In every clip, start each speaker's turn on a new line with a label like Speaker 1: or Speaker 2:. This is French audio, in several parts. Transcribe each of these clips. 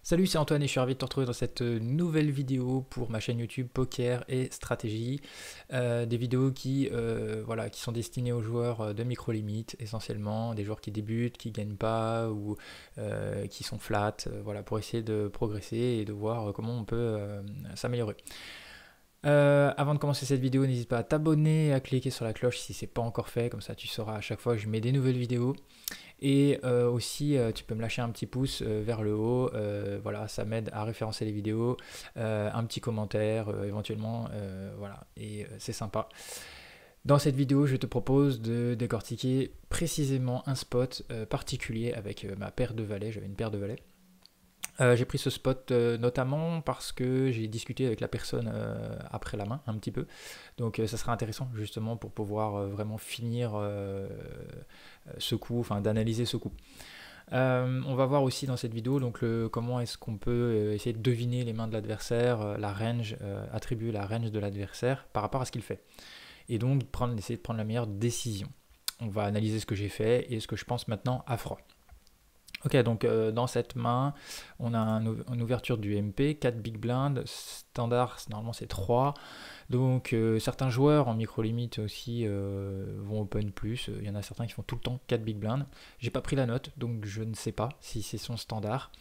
Speaker 1: Salut, c'est Antoine et je suis ravi de te retrouver dans cette nouvelle vidéo pour ma chaîne YouTube Poker et Stratégie. Des vidéos voilà, qui sont destinées aux joueurs de micro-limites essentiellement, des joueurs qui débutent, qui gagnent pas ou qui sont flat, voilà, pour essayer de progresser et de voir comment on peut s'améliorer. Avant de commencer cette vidéo, n'hésite pas à t'abonner et à cliquer sur la cloche si c'est pas encore fait, comme ça tu sauras à chaque fois que je mets des nouvelles vidéos. Et aussi, tu peux me lâcher un petit pouce vers le haut, voilà, ça m'aide à référencer les vidéos, un petit commentaire éventuellement, voilà, et c'est sympa. Dans cette vidéo, je te propose de décortiquer précisément un spot particulier avec ma paire de valets, j'avais une paire de valets. J'ai pris ce spot notamment parce que j'ai discuté avec la personne après la main un petit peu. Donc ça sera intéressant justement pour pouvoir vraiment finir ce coup, enfin d'analyser ce coup. On va voir aussi dans cette vidéo donc comment est-ce qu'on peut essayer de deviner les mains de l'adversaire, la range, attribuer la range de l'adversaire par rapport à ce qu'il fait. Et donc essayer de prendre la meilleure décision. On va analyser ce que j'ai fait et ce que je pense maintenant à froid. Ok, donc dans cette main, on a une ouverture du MP, 4 big blind, standard, normalement c'est 3. Donc certains joueurs en micro-limite aussi vont open plus. Il y en a certains qui font tout le temps 4 big blind. J'ai pas pris la note, donc je ne sais pas si c'est son standard.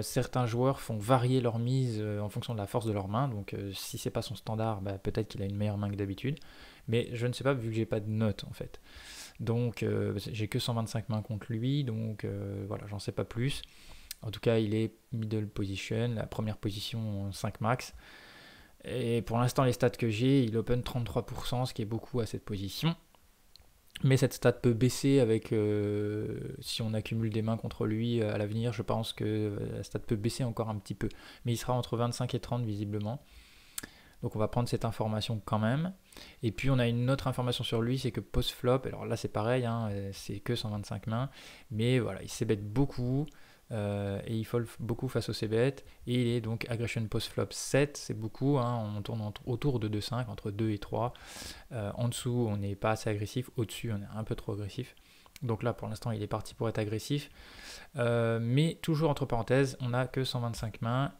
Speaker 1: Certains joueurs font varier leur mise en fonction de la force de leur main. Donc si c'est pas son standard, bah, peut-être qu'il a une meilleure main que d'habitude. Mais je ne sais pas vu que j'ai pas de note en fait. Donc j'ai que 125 mains contre lui, donc voilà, j'en sais pas plus. En tout cas, il est middle position, la première position 5 max. Et pour l'instant, les stats que j'ai, il open 33%, ce qui est beaucoup à cette position. Mais cette stat peut baisser avec si on accumule des mains contre lui à l'avenir. Je pense que la stat peut baisser encore un petit peu. Mais il sera entre 25 et 30 visiblement. Donc on va prendre cette information quand même. Et puis on a une autre information sur lui, c'est que post-flop, alors là c'est pareil, hein, c'est que 125 mains, mais voilà, il s'ébête beaucoup, et il fold beaucoup face au c-bet, et il est donc aggression post-flop 7, c'est beaucoup, hein, on tourne autour de 2,5, entre 2 et 3. En dessous on n'est pas assez agressif, au-dessus on est un peu trop agressif. Donc là pour l'instant il est parti pour être agressif. Mais toujours entre parenthèses, on n'a que 125 mains.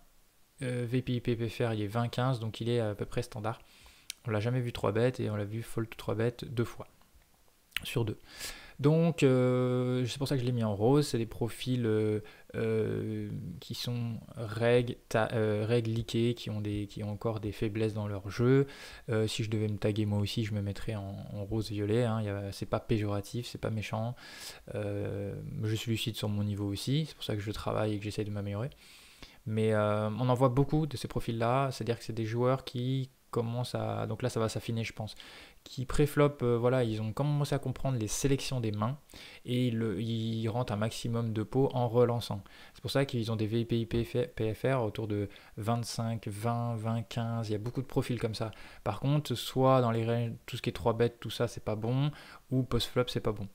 Speaker 1: VPI PPFR il est 20-15, donc il est à peu près standard. On l'a jamais vu 3 bêtes et on l'a vu fold 3 bêtes 2 fois sur 2. Donc c'est pour ça que je l'ai mis en rose, c'est des profils qui sont reg leakés, qui ont encore des faiblesses dans leur jeu. Si je devais me taguer moi aussi, je me mettrais en rose-violet, hein. C'est pas péjoratif, c'est pas méchant. Je suis lucide sur mon niveau aussi, c'est pour ça que je travaille et que j'essaye de m'améliorer. Mais on en voit beaucoup de ces profils-là, c'est-à-dire que c'est des joueurs qui commencent à... Donc là, ça va s'affiner, je pense. Qui pré-flop, voilà, ils ont commencé à comprendre les sélections des mains et ils rentrent un maximum de pots en relançant. C'est pour ça qu'ils ont des VPI PFR autour de 25, 20, 20, 15. Il y a beaucoup de profils comme ça. Par contre, soit dans les ranges, tout ce qui est 3 bêtes, tout ça, c'est pas bon, ou post-flop, c'est pas bon.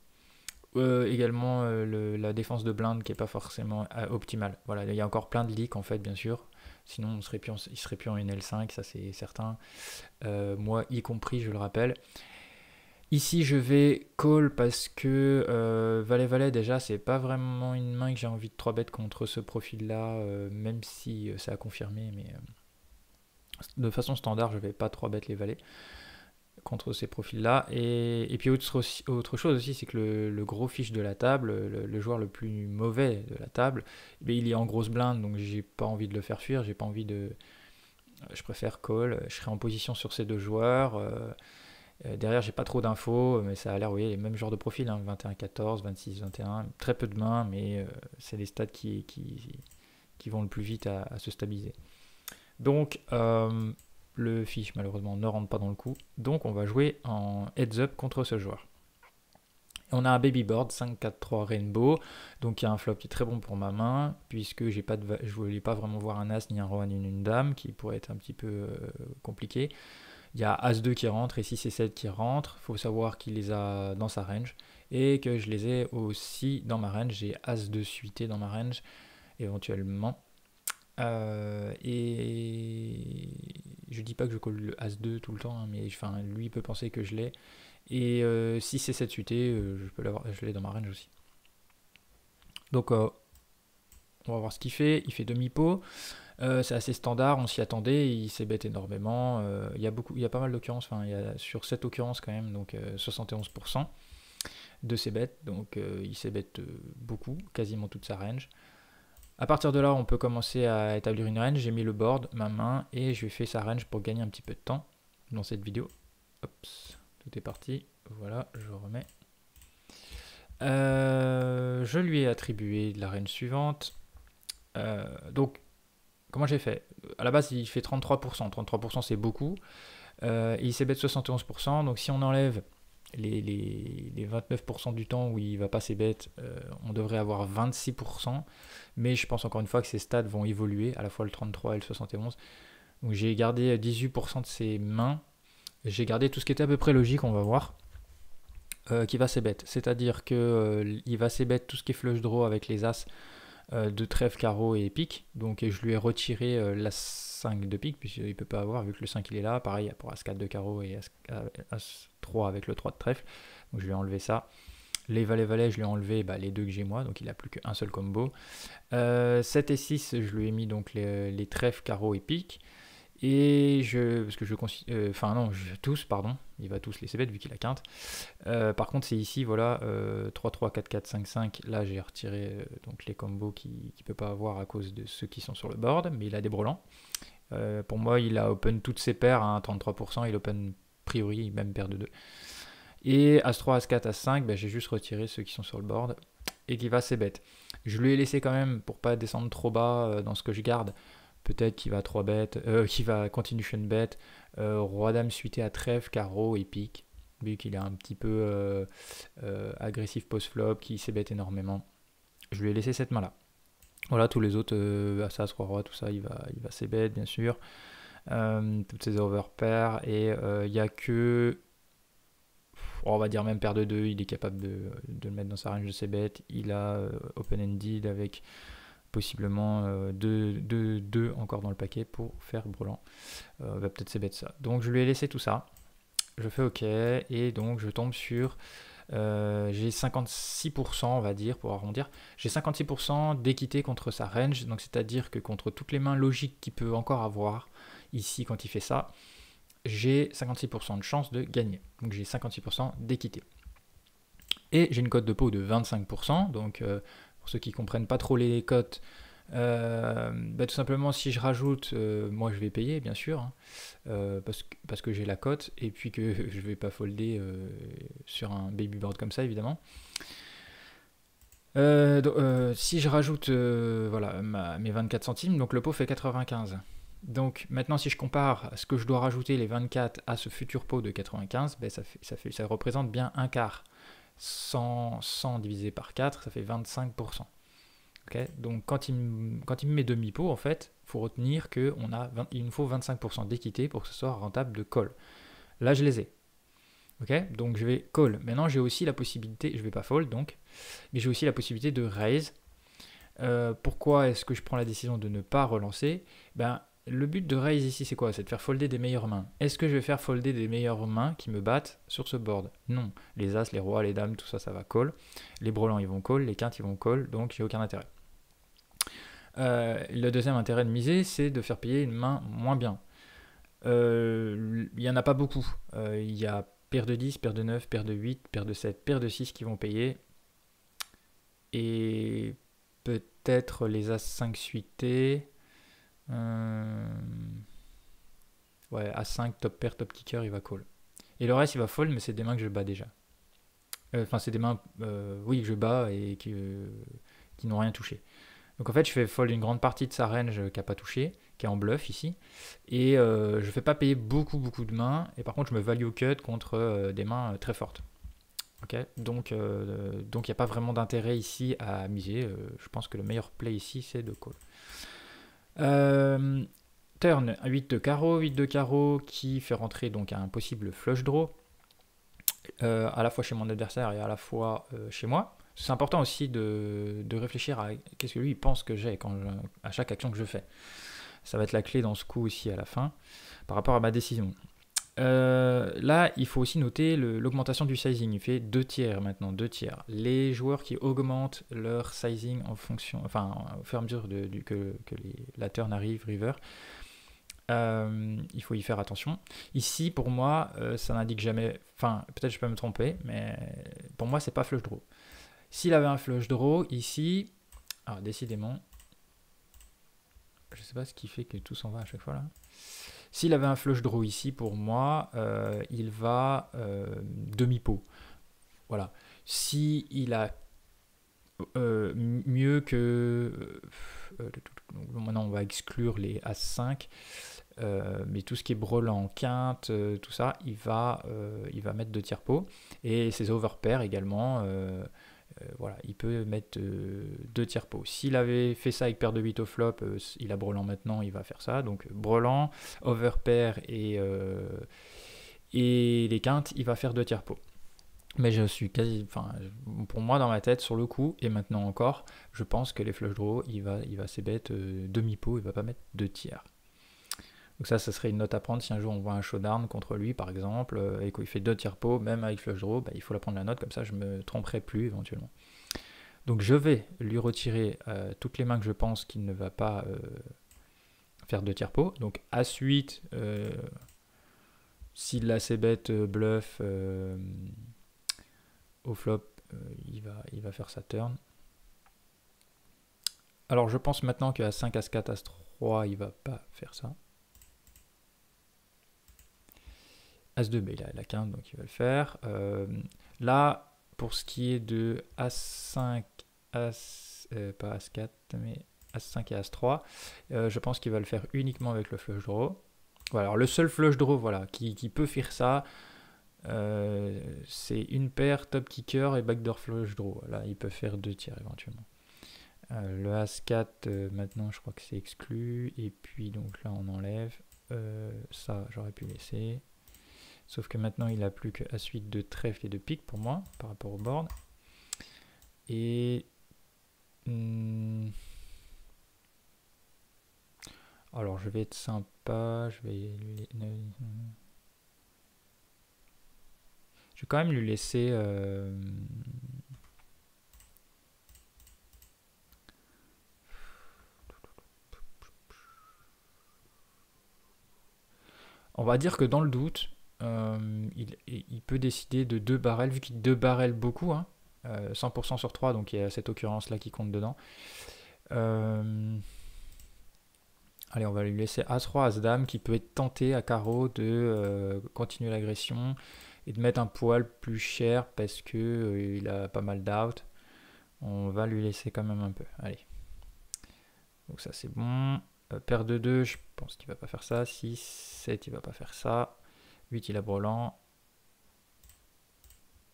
Speaker 1: Également la défense de blinde qui n'est pas forcément optimale. Voilà, il y a encore plein de leaks en fait, bien sûr. Sinon, il serait plus en NL5, ça c'est certain. Moi y compris, je le rappelle. Ici, je vais call parce que Valet-Valet, déjà, c'est pas vraiment une main que j'ai envie de 3 bêtes contre ce profil-là, même si ça a confirmé. Mais de façon standard, je vais pas 3 bêtes les valets contre ces profils-là. Et puis autre chose aussi, c'est que le gros fiche de la table, le joueur le plus mauvais de la table, il est en grosse blinde, donc j'ai pas envie de le faire fuir, j'ai pas envie de... Je préfère call, je serai en position sur ces deux joueurs. Derrière, j'ai pas trop d'infos, mais ça a l'air, oui, les mêmes genres de profils, hein, 21-14, 26-21, très peu de mains, mais c'est les stats qui vont le plus vite à se stabiliser. Donc, le fiche malheureusement ne rentre pas dans le coup, donc on va jouer en heads up contre ce joueur. Et on a un baby board 5-4-3 rainbow, donc il y a un flop qui est très bon pour ma main, puisque je ne voulais pas vraiment voir un as, ni un roi, ni une dame, qui pourrait être un petit peu compliqué. Il y a as-2 qui rentre et 6 et 7 qui rentrent, il faut savoir qu'il les a dans sa range, et que je les ai aussi dans ma range, j'ai as-2 suité dans ma range, éventuellement. Et je dis pas que je colle le As-2 tout le temps, hein, mais enfin, lui il peut penser que je l'ai. Et si c'est 7 UT, je l'ai dans ma range aussi. Donc On va voir ce qu'il fait. Il fait demi-pot. C'est assez standard, on s'y attendait, il s'est bet énormément. Il y a pas mal d'occurrences, enfin, il y a sur 7 occurrences quand même, donc 71% de ses bets. Donc il s'est bet beaucoup, quasiment toute sa range. À partir de là, on peut commencer à établir une range. J'ai mis le board, ma main, et je vais faire sa range pour gagner un petit peu de temps dans cette vidéo. Hop, tout est parti. Voilà, je remets. Je lui ai attribué la range suivante. Donc, comment j'ai fait? À la base, il fait 33%. 33%, c'est beaucoup. Et il s'est bet 71%. Donc, si on enlève les 29% du temps où il va pas ses bêtes, on devrait avoir 26%. Mais je pense encore une fois que ces stats vont évoluer, à la fois le 33 et le 71. Donc, j'ai gardé 18% de ses mains. J'ai gardé tout ce qui était à peu près logique, on va voir. Qui va ses bêtes. C'est-à-dire qu'il va ses bêtes tout ce qui est flush draw avec les as de trèfle, carreau et pique. Donc je lui ai retiré la 5 de pique, puisqu'il ne peut pas avoir, vu que le 5 il est là. Pareil pour As 4 de carreau et As 3 avec le 3 de trèfle. Donc je lui ai enlevé ça. Les valets, je lui ai enlevé les deux que j'ai moi, donc il n'a plus qu'un seul combo. 7 et 6, je lui ai mis donc les trèfles, carreau et pique. Et parce que je considère, tous, pardon, il va tous laisser bête vu qu'il a quinte. Par contre, c'est ici, voilà, 3, 3, 4, 4, 5, 5. Là, j'ai retiré donc les combos qu'il ne peut pas avoir à cause de ceux qui sont sur le board, mais il a des brelans. Pour moi, il a open toutes ses paires à 33%, il open priori, même paire de 2. Et As-3, As-4, As-5, j'ai juste retiré ceux qui sont sur le board et qui va ses bêtes. Je lui ai laissé quand même, pour pas descendre trop bas dans ce que je garde, peut-être qu'il va 3 bêtes, qu'il va continuation bet, roi dame suité à trèfle, carreau et pique, vu qu'il est un petit peu agressif post-flop, qui s'ébête énormément. Je lui ai laissé cette main-là. Voilà, tous les autres, As, Roi, Roi, tout ça, il va s'ébête, bien sûr. Toutes ces overpairs, et il n'y a que, on va dire même paire de 2, il est capable de le mettre dans sa range de ses bêtes. Il a open-ended avec possiblement 2 encore dans le paquet pour faire brelan. Va peut-être s'ébête ça. Donc je lui ai laissé tout ça. Je fais OK, et donc je tombe sur j'ai 56%, on va dire, pour arrondir. J'ai 56% d'équité contre sa range, donc c'est-à-dire que contre toutes les mains logiques qu'il peut encore avoir ici quand il fait ça, j'ai 56% de chance de gagner. Donc j'ai 56% d'équité. Et j'ai une cote de pot de 25%, donc pour ceux qui ne comprennent pas trop les cotes, tout simplement si je rajoute, moi je vais payer bien sûr, hein, parce que j'ai la cote, et puis que je ne vais pas folder sur un baby board comme ça évidemment. Si je rajoute voilà, mes 24 centimes, donc le pot fait 95. Donc maintenant si je compare ce que je dois rajouter les 24 à ce futur pot de 95, ça représente bien un quart. 100 divisé par 4, ça fait 25%. Okay, donc quand il me met demi-pot, en fait, il faut retenir qu'il nous faut 25% d'équité pour que ce soit rentable de call. Là, je les ai. Okay, donc je vais call. Maintenant, j'ai aussi la possibilité, je ne vais pas fold donc, mais j'ai aussi la possibilité de raise. Pourquoi est-ce que je prends la décision de ne pas relancer? Le but de raise ici, c'est quoi? C'est de faire folder des meilleures mains. Est-ce que je vais faire folder des meilleures mains qui me battent sur ce board? Non. Les as, les rois, les dames, tout ça, ça va call. Les brelans, ils vont call. Les quintes, ils vont call. Donc, j'ai aucun intérêt. Le deuxième intérêt de miser, c'est de faire payer une main moins bien. Il n'y en a pas beaucoup. Il y a paire de 10, paire de 9, paire de 8, paire de 7, paire de 6 qui vont payer. Et peut-être les as 5 suités. Ouais, A5, top pair, top kicker, il va call. Et le reste, il va fold, mais c'est des mains que je bats déjà. Enfin, c'est des mains, oui, que je bats et qui n'ont rien touché. Donc en fait, je fais fold une grande partie de sa range qui n'a pas touché, qui est en bluff ici. Et je ne fais pas payer beaucoup de mains. Et par contre, je me value cut contre des mains très fortes. Okay, donc il n'y a pas vraiment d'intérêt ici à miser. Je pense que le meilleur play ici, c'est de call. Turn 8 de carreau qui fait rentrer donc un possible flush draw à la fois chez mon adversaire et à la fois chez moi. C'est important aussi de réfléchir à qu'est-ce que lui il pense que j'ai à chaque action que je fais. Ça va être la clé dans ce coup aussi à la fin par rapport à ma décision. Là, il faut aussi noter l'augmentation du sizing. Il fait 2 tiers maintenant, 2 tiers. Les joueurs qui augmentent leur sizing en fonction, enfin, au fur et à mesure que la turn arrive, river, il faut y faire attention. Ici, pour moi, ça n'indique jamais, enfin, peut-être je peux me tromper, mais pour moi, c'est pas flush draw. S'il avait un flush draw ici, alors décidément, je sais pas ce qui fait que tout s'en va à chaque fois là. S'il avait un flush draw ici, pour moi, il va demi-pot. Voilà. Si il a mieux que... maintenant, on va exclure les As-5. Mais tout ce qui est brelan, quinte, tout ça, il va mettre 2 tiers pot. Et ses overpairs également, voilà, il peut mettre 2 tiers pot. S'il avait fait ça avec paire de 8 au flop, il a brelan maintenant, il va faire ça. Donc brelan, overpair et les quintes, il va faire 2 tiers pot. Mais je suis quasi, enfin, pour moi dans ma tête sur le coup et maintenant encore, je pense que les flush draw, il va ses bêtes demi pot, il va pas mettre 2 tiers. Donc ça serait une note à prendre si un jour on voit un showdown contre lui par exemple et qu'il fait 2 tiers pot, même avec flush draw, bah, il faut la prendre la note, comme ça je me tromperai plus éventuellement. Donc je vais lui retirer toutes les mains que je pense qu'il ne va pas faire 2 tiers pot. Donc As-8, s'il a ses bêtes bluff au flop, il va faire sa turn. Alors je pense maintenant qu'à 5, As-4, As-3, il va pas faire ça. As-2, bah, il a la quinte, donc il va le faire. Là, pour ce qui est de As-5, pas As-4, mais As-5 et As-3, je pense qu'il va le faire uniquement avec le flush draw. Voilà, alors le seul flush draw voilà, qui peut faire ça, c'est une paire, top kicker et backdoor flush draw. Là, il peut faire 2 tiers éventuellement. Le As-4, maintenant, je crois que c'est exclu. Et puis, donc là, on enlève. Ça, j'aurais pu laisser. Sauf que maintenant, il n'a plus que As-8 de trèfle et de pique pour moi, par rapport au board. Et... alors, je vais être sympa. Je vais quand même lui laisser... on va dire que dans le doute, il peut décider de 2 barrels, vu qu'il 2 barrels beaucoup, hein, 100% sur 3, donc il y a cette occurrence-là qui compte dedans. Allez, on va lui laisser As-Roi, As-Dame, qui peut être tenté à carreau de continuer l'agression et de mettre un poil plus cher parce que il a pas mal d'out. On va lui laisser quand même un peu. Allez. Donc ça c'est bon. Paire de 2, je pense qu'il va pas faire ça. 6, 7, il va pas faire ça. 8, il a brelan.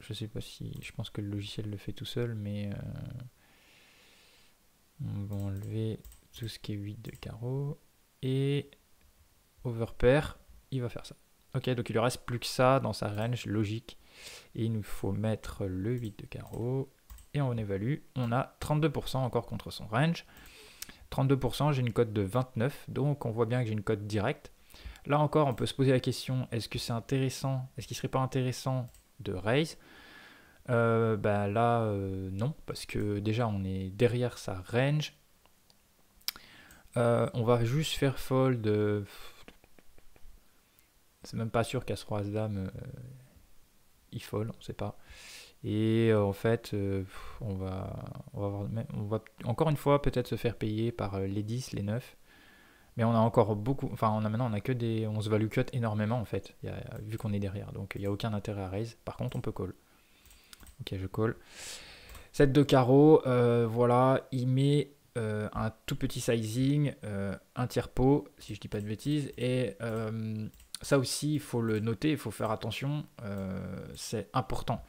Speaker 1: Je sais pas si... je pense que le logiciel le fait tout seul, mais... on va enlever tout ce qui est 8 de carreau. Et... overpair, il va faire ça. Ok, donc il lui reste plus que ça dans sa range logique. Et il nous faut mettre le 8 de carreau. Et on évalue. On a 32% encore contre son range. 32%, j'ai une cote de 29. Donc on voit bien que j'ai une cote directe. Là encore, on peut se poser la question, est-ce que c'est intéressant, est-ce qu'il serait pas intéressant de raise? Bah là, non, parce que déjà, on est derrière sa range. On va juste faire fold. C'est même pas sûr qu'As-Roi As-Dame, il fold, on sait pas. Et en fait, on va encore une fois peut-être se faire payer par les 10, les 9. Mais on a encore beaucoup, enfin maintenant on a que des, on se value cut énormément en fait, vu qu'on est derrière, donc il n'y a aucun intérêt à raise. Par contre on peut call. Ok, je call. 7 de carreau, voilà, il met un tout petit sizing, un tiers pot, si je dis pas de bêtises, et ça aussi il faut le noter, il faut faire attention, c'est important.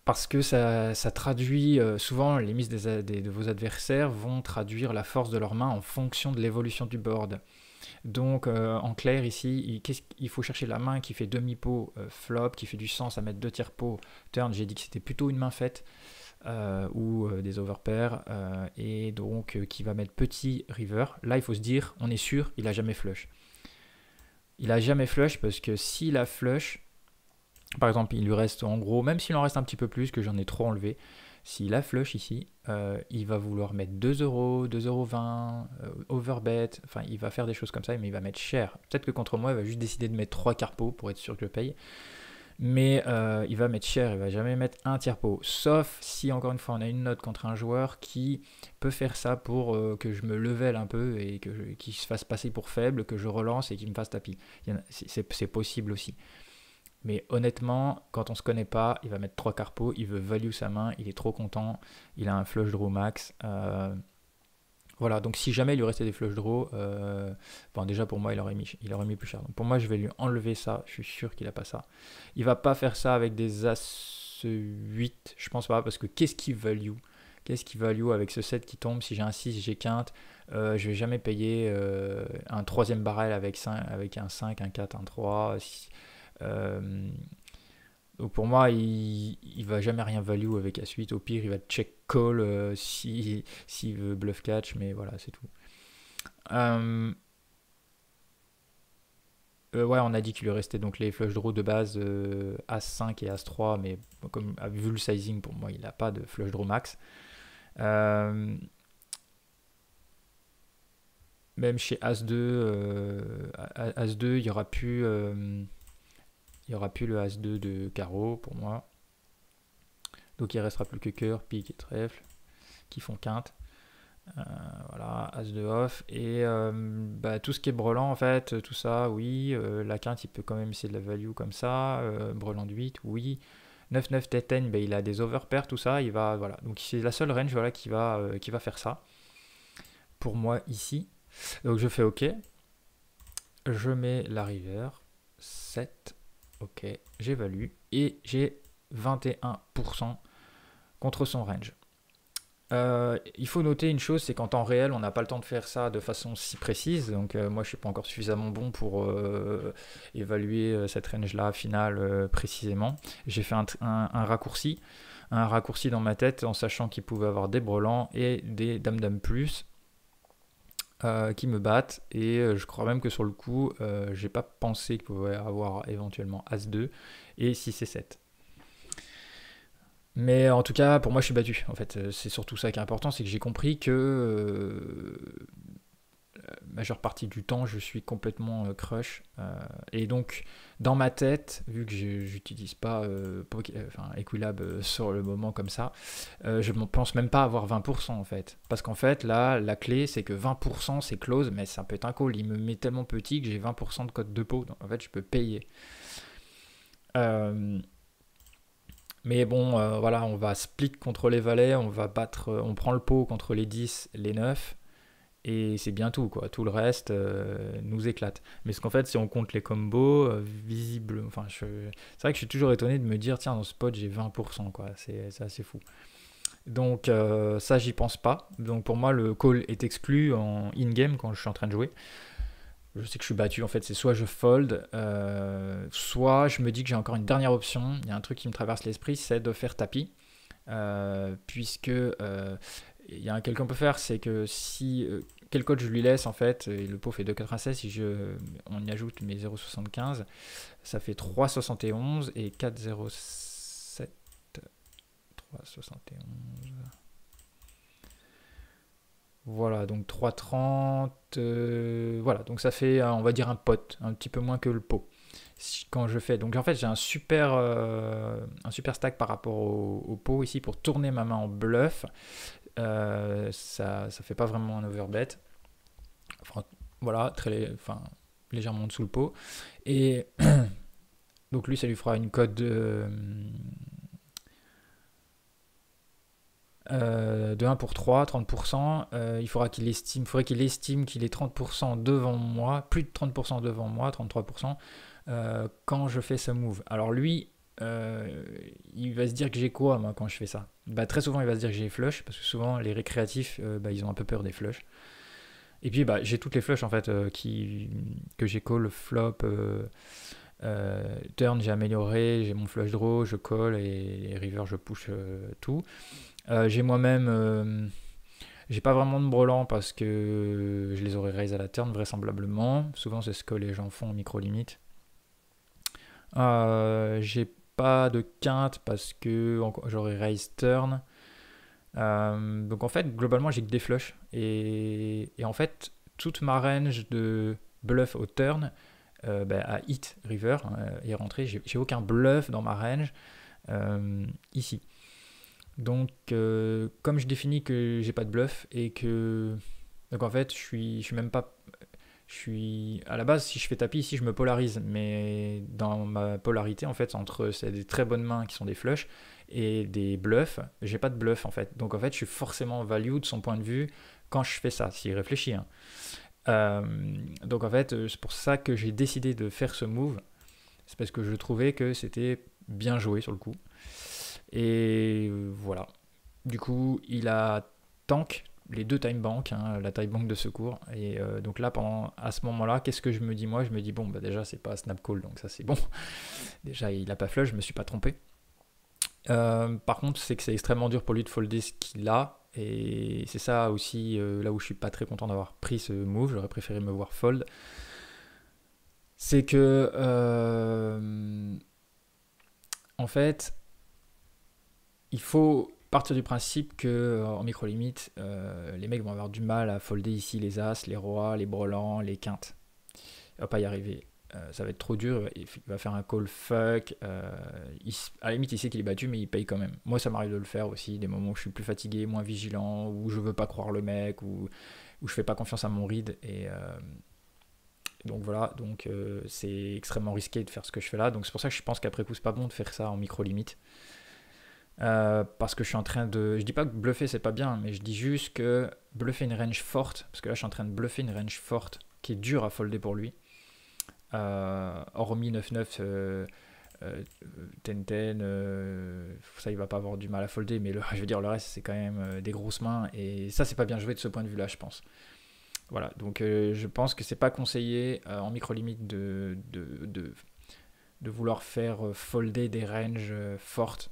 Speaker 1: Parce que ça traduit, souvent les mises de vos adversaires vont traduire la force de leurs mains en fonction de l'évolution du board. Donc en clair ici, il faut chercher la main qui fait demi-pot flop, qui fait du sens à mettre 2 tiers pot turn. J'ai dit que c'était plutôt une main faite ou des overpairs et donc qui va mettre petit river. Là il faut se dire, on est sûr, il a jamais flush. il a jamais flush parce que s'il a flush, par exemple, il lui reste en gros, même s'il en reste un petit peu plus, que j'en ai trop enlevé, s'il a flush ici, il va vouloir mettre 2 euros, 2,20 €, overbet, enfin il va faire des choses comme ça, mais il va mettre cher. Peut-être que contre moi, il va juste décider de mettre 3 carpos pour être sûr que je paye. Mais il va mettre cher, il va jamais mettre un tiers pot. Sauf si, encore une fois, on a une note contre un joueur qui peut faire ça pour que je me level un peu et qu'il se fasse passer pour faible, que je relance et qu'il me fasse tapis. C'est possible aussi. Mais honnêtement, quand on se connaît pas, il va mettre 3 carpos, il veut value sa main, il est trop content, il a un flush draw max. Voilà, donc si jamais il lui restait des flush draw, bon déjà pour moi il aurait mis plus cher. Donc pour moi je vais lui enlever ça, je suis sûr qu'il a pas ça. Il va pas faire ça avec des As 8, je pense pas, parce que qu'est-ce qu'il value? Qu'est-ce qu'il value avec ce 7 qui tombe? Si j'ai un 6, j'ai quinte, je vais jamais payer un troisième barrel avec un 5, un 4, un 3. Euh, donc pour moi, il va jamais rien value avec As-8. Au pire, il va check call s'il veut bluff catch, mais voilà, c'est tout. Euh, ouais, on a dit qu'il lui restait donc les flush draw de base As-5 et As-3, mais comme vu le sizing, pour moi, il n'a pas de flush draw max. Même chez As-2, As-2, il n'y aura plus. Il n'y aura plus le As-2 de carreau pour moi. Donc il ne restera plus que cœur, pique et trèfle qui font quinte. Voilà, As-2 off. Et bah, tout ce qui est brelan en fait, tout ça, oui. La quinte, il peut quand même essayer de la value comme ça. Brelan de 8, oui. 9-9 Tétaigne, bah, il a des overpairs, tout ça. Il va, voilà. Donc c'est la seule range voilà, qui va faire ça. Pour moi ici. Donc je fais OK. Je mets la river. 7. OK, j'évalue et j'ai 21% contre son range. Il faut noter une chose, c'est qu'en temps réel, on n'a pas le temps de faire ça de façon si précise. Donc moi, je ne suis pas encore suffisamment bon pour évaluer cette range-là finale précisément. J'ai fait un raccourci dans ma tête en sachant qu'il pouvait avoir des brelans et des dame-dame plus. Qui me battent et je crois même que sur le coup j'ai pas pensé qu'il pouvait avoir éventuellement As-2 et 6 et 7. Mais en tout cas pour moi je suis battu en fait, c'est surtout ça qui est important, c'est que j'ai compris que la majeure partie du temps je suis complètement crush et donc dans ma tête vu que j'utilise pas Equilab sur le moment comme ça, je ne pense même pas avoir 20% en fait, parce qu'en fait là la clé c'est que 20% c'est close, mais ça peut être un call, il me met tellement petit que j'ai 20% de code de pot, donc en fait je peux payer. Mais bon voilà, on va split contre les valets, on va battre, on prend le pot contre les 10, les 9 et c'est bien tout quoi, tout le reste nous éclate. Mais ce qu'en fait si on compte les combos visibles, enfin c'est vrai que je suis toujours étonné de me dire tiens dans ce pot j'ai 20% quoi, c'est assez fou. Donc ça j'y pense pas, donc pour moi le call est exclu en in-game quand je suis en train de jouer. Je sais que je suis battu en fait, c'est soit je fold, soit je me dis que j'ai encore une dernière option, il y a un truc qui me traverse l'esprit, c'est de faire tapis. Puisque il y a quelqu'un peut faire, c'est que si quel code je lui laisse en fait, et le pot fait 2,96, si on y ajoute mes 0,75, ça fait 3,71 et 4,07, 3,71. Voilà, donc 3,30, voilà, donc ça fait, on va dire un pot, un petit peu moins que le pot. Quand je fais, donc en fait j'ai un super stack par rapport au pot ici pour tourner ma main en bluff. Ça fait pas vraiment un overbet. Enfin, voilà, légèrement en dessous le pot. Et donc lui, ça lui fera une cote de 1 pour 3, 30%. Il faudrait qu'il estime qu'il est 30% devant moi, plus de 30% devant moi, 33%, quand je fais ce move. Alors lui, il va se dire que j'ai quoi moi quand je fais ça? Bah, très souvent il va se dire que j'ai flush, parce que souvent les récréatifs ils ont un peu peur des flushs. Et puis bah, j'ai toutes les flushs en fait que j'ai call, flop, turn j'ai amélioré, j'ai mon flush draw, je call et river je push tout. J'ai moi-même J'ai pas vraiment de brelan parce que je les aurais raise à la turn vraisemblablement. Souvent c'est ce que les gens font en micro-limite. J'ai pas de quinte parce que j'aurais raise turn. Donc en fait, globalement, j'ai que des flushs. Et en fait, toute ma range de bluff au turn, à hit river est rentrée. J'ai aucun bluff dans ma range ici. Donc, comme je définis que j'ai pas de bluff et que. Donc en fait, je suis même pas. Je suis. À la base, si je fais tapis ici, je me polarise. Mais dans ma polarité, en fait, entre c'est des très bonnes mains qui sont des flushs et des bluffs, j'ai pas de bluff en fait. Donc en fait, je suis forcément value de son point de vue quand je fais ça, s'il réfléchit. Hein. Donc en fait, c'est pour ça que j'ai décidé de faire ce move. C'est parce que je trouvais que c'était bien joué sur le coup. Et voilà. Du coup, il a tank les deux time banks, hein, la time bank de secours. Et donc là, à ce moment-là, qu'est-ce que je me dis moi? Je me dis, bon, bah déjà, c'est pas snap call, donc ça c'est bon. Déjà, il a pas flush, je me suis pas trompé. Par contre, c'est que c'est extrêmement dur pour lui de folder ce qu'il a. Et c'est ça aussi là où je suis pas très content d'avoir pris ce move. J'aurais préféré me voir fold. C'est que, en fait, il faut partir du principe que en micro-limite, les mecs vont avoir du mal à folder ici les as, les rois, les brelans, les quintes. Il va pas y arriver. Ça va être trop dur, il va faire un call fuck. À la limite, il sait qu'il est battu, mais il paye quand même. Moi, ça m'arrive de le faire aussi, des moments où je suis plus fatigué, moins vigilant, où je veux pas croire le mec, où je fais pas confiance à mon read. Et donc voilà, donc c'est extrêmement risqué de faire ce que je fais là. Donc c'est pour ça que je pense qu'après coup, c'est pas bon de faire ça en micro-limite. Parce que je suis en train de. Je dis pas que bluffer c'est pas bien, mais je dis juste que bluffer une range forte, parce que là je suis en train de bluffer une range forte qui est dure à folder pour lui. Hormis 9-9, 10-10, ça il va pas avoir du mal à folder, mais je veux dire le reste c'est quand même des grosses mains et ça c'est pas bien joué de ce point de vue là, je pense. Voilà, donc je pense que c'est pas conseillé en micro-limite de vouloir faire folder des ranges fortes.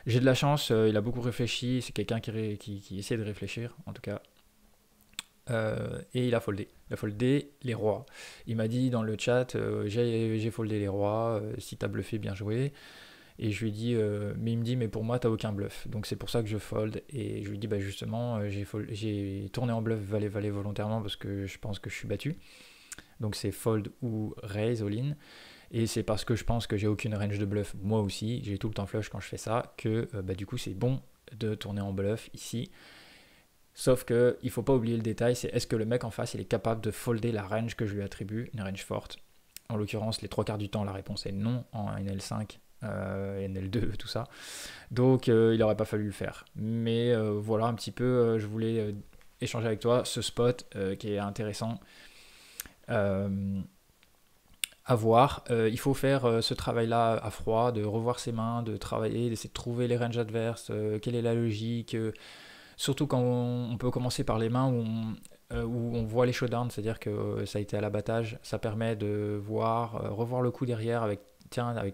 Speaker 1: J'ai de la chance, il a beaucoup réfléchi, c'est quelqu'un qui essaie de réfléchir en tout cas. Et il a foldé. Il a foldé les rois. Il m'a dit dans le chat, j'ai foldé les rois, si t'as bluffé, bien joué. Et je lui ai dit, mais il me dit, mais pour moi, t'as aucun bluff. Donc c'est pour ça que je fold. Et je lui ai dit, bah justement, j'ai tourné en bluff valet volontairement parce que je pense que je suis battu. Donc c'est fold ou raise all-in. Et c'est parce que je pense que j'ai aucune range de bluff, moi aussi, j'ai tout le temps flush quand je fais ça, que du coup c'est bon de tourner en bluff ici. Sauf que il faut pas oublier le détail, c'est est-ce que le mec en face il est capable de folder la range que je lui attribue, une range forte. En l'occurrence, les 3 quarts du temps, la réponse est non en NL5, NL2, tout ça. Donc il n'aurait pas fallu le faire. Mais voilà un petit peu, je voulais échanger avec toi ce spot qui est intéressant. À voir. Il faut faire ce travail-là à froid, de revoir ses mains, de travailler, d'essayer de trouver les ranges adverses, quelle est la logique. Surtout quand on peut commencer par les mains où on voit les showdowns, c'est-à-dire que ça a été à l'abattage, ça permet de voir, revoir le coup derrière avec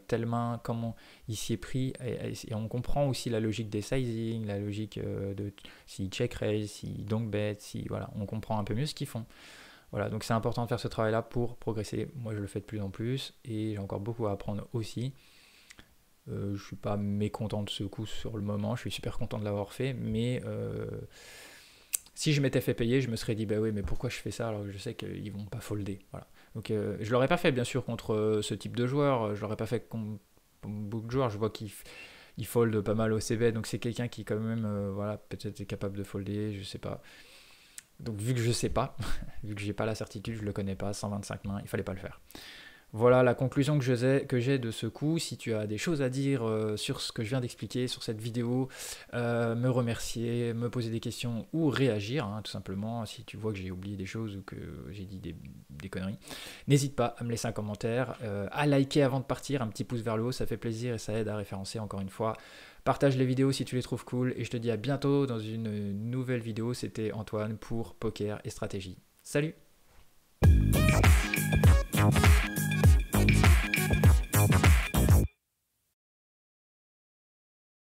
Speaker 1: telle main, comment il s'y est pris, et on comprend aussi la logique des sizing, la logique de si check raise, si donk bet, si voilà, on comprend un peu mieux ce qu'ils font. Voilà, donc c'est important de faire ce travail-là pour progresser. Moi, je le fais de plus en plus et j'ai encore beaucoup à apprendre aussi. Je suis pas mécontent de ce coup sur le moment, je suis super content de l'avoir fait, mais si je m'étais fait payer, je me serais dit, bah oui, mais pourquoi je fais ça alors que je sais qu'ils vont pas folder. Voilà. Donc je l'aurais pas fait, bien sûr, contre ce type de joueur, je l'aurais pas fait contre beaucoup de joueurs, je vois qu'il fold pas mal au CB, donc c'est quelqu'un qui quand même, voilà, peut-être est capable de folder, je sais pas. Donc vu que je sais pas, vu que j'ai pas la certitude, je le connais pas, 125 mains, il fallait pas le faire. Voilà la conclusion que j'ai de ce coup. Si tu as des choses à dire sur ce que je viens d'expliquer, sur cette vidéo, me remercier, me poser des questions ou réagir, hein, tout simplement, si tu vois que j'ai oublié des choses ou que j'ai dit des conneries. N'hésite pas à me laisser un commentaire, à liker avant de partir, un petit pouce vers le haut, ça fait plaisir et ça aide à référencer encore une fois. Partage les vidéos si tu les trouves cool et je te dis à bientôt dans une nouvelle vidéo. C'était Antoine pour Poker et Stratégie. Salut!